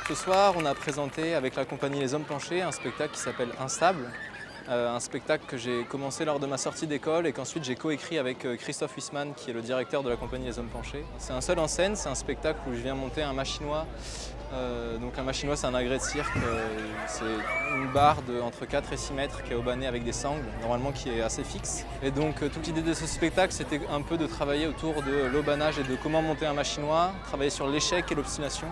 Ce soir, on a présenté avec la compagnie Les Hommes Planchers un spectacle qui s'appelle Instable. Un spectacle que j'ai commencé lors de ma sortie d'école et qu'ensuite j'ai coécrit avec Christophe Huisman, qui est le directeur de la compagnie Les Hommes Planchers. C'est un seul en scène, c'est un spectacle où je viens monter un machinois. Donc un machinois, c'est un agrès de cirque, c'est une barre entre 4 et 6 mètres qui est haubanée avec des sangles, normalement qui est assez fixe. Et donc toute l'idée de ce spectacle, c'était un peu de travailler autour de l'haubanage et de comment monter un machinois, travailler sur l'échec et l'obstination.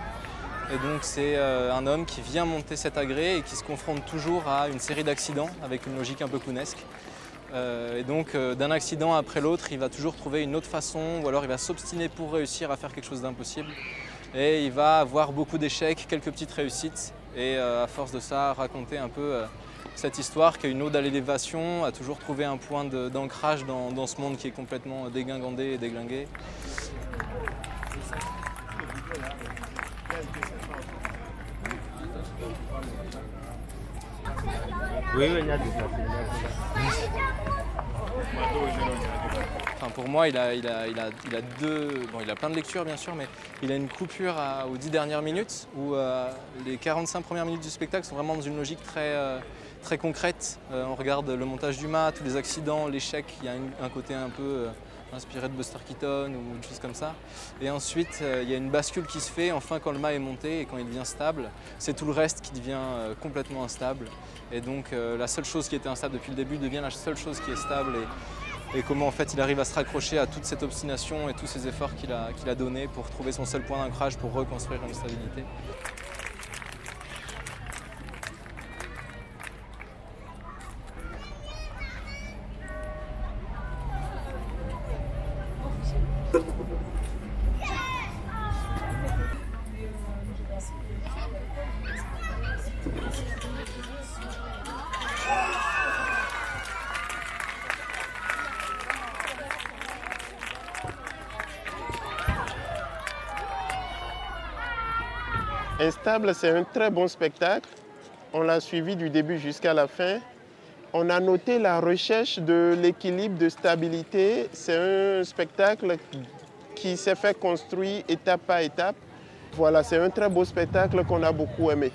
Et donc c'est un homme qui vient monter cet agrès et qui se confronte toujours à une série d'accidents avec une logique un peu clownesque. Et donc d'un accident après l'autre, il va toujours trouver une autre façon ou alors il va s'obstiner pour réussir à faire quelque chose d'impossible. Et il va avoir beaucoup d'échecs, quelques petites réussites et à force de ça, raconter un peu cette histoire qui est une ode à l'élévation, à toujours trouver un point d'ancrage dans ce monde qui est complètement dégingandé et déglingué. Oui, Enfin, pour moi, il a plein de lectures bien sûr, mais il a une coupure aux 10 dernières minutes où les 45 premières minutes du spectacle sont vraiment dans une logique très concrète. On regarde le montage du mât, tous les accidents, l'échec, il y a un côté un peu inspiré de Buster Keaton ou une chose comme ça. Et ensuite, il y a une bascule qui se fait, enfin quand le mât est monté et quand il devient stable, c'est tout le reste qui devient complètement instable. Et donc la seule chose qui était instable depuis le début devient la seule chose qui est stable et comment en fait il arrive à se raccrocher à toute cette obstination et tous ces efforts qu'il a donnés pour trouver son seul point d'ancrage pour reconstruire une stabilité. Instable, c'est un très bon spectacle. On l'a suivi du début jusqu'à la fin. On a noté la recherche de l'équilibre de stabilité. C'est un spectacle qui s'est fait construire étape par étape. Voilà, c'est un très beau spectacle qu'on a beaucoup aimé.